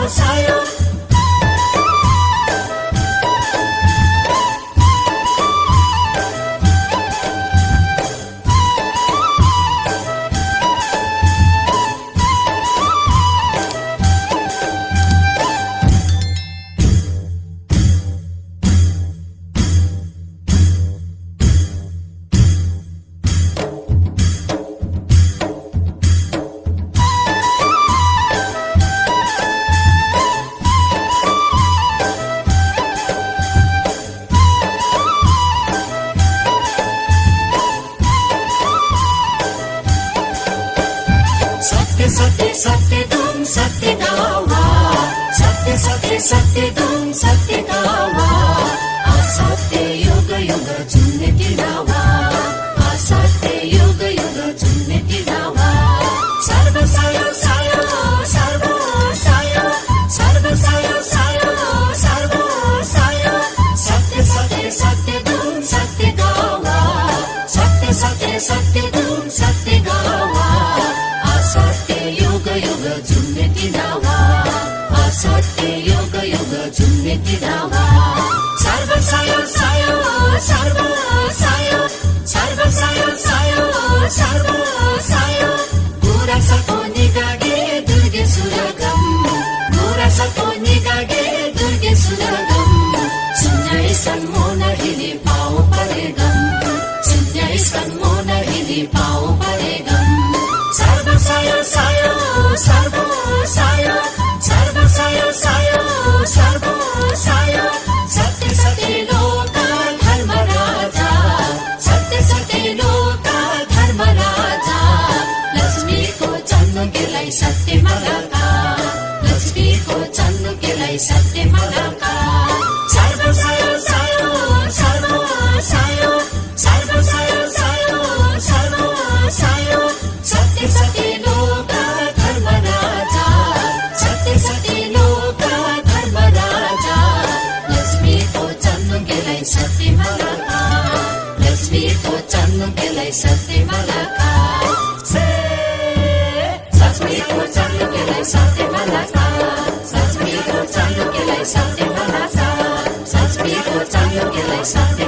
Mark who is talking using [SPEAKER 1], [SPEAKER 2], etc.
[SPEAKER 1] सायो सत्य सत्य तुम सत्य गावा सत्य सत्य सत्य तुम सत्य गावा असत्य युग युग झुन्ने तिरावा असत्य युग युग झुन्ने तिरावा सर्व सायो सायो सर्व सायो सर्व सायो सायो सर्व सायो सत्य सत्य सत्य तुम सत्य गावा सत्य सत्य सत्य तुम सत्य गावा असत्य युग युग झुन्ने तिरावा असत्य युग युग झुन्ने तिरावा सर्व सायो सायो सर्व सायो सर्व सायो सायो सर्व सायो पूरा सको निगागे दुर्गे सुरगम पूरा सको निगागे दुर्गे सुरगम सुन्याई सन्मोन हिनी पाओ परेगम सुन्याई सन्मोन हिनी पाओ परेगम सर्व सायो सायो सर्व सायो सर्व सायो सायो सर्व सायो सत्य सत्य लोक धर्म राजा सत्य सत्य लोक धर्म राजा लक्ष्मी को जन्म केलाई सत्य मलका लक्ष्मी को जन्म केलाई सत्य मलका सर्व सायो सायो सर्व सायो सर्व सायो सायो सर्व सायो सत्य सत्य लोक धर्म राजा सत्य सत्य लोक धर्म राजा लक्ष्मी को जन्म केलाई सत्य मलका लक्ष्मी को जन्म केलाई सत्य मलका लक्ष्मी को जन्म केलाई सत्य मलका लक्ष्मी को जन्म केलाई सत्य मलका लक्ष्मी को जन्म केलाई सत्य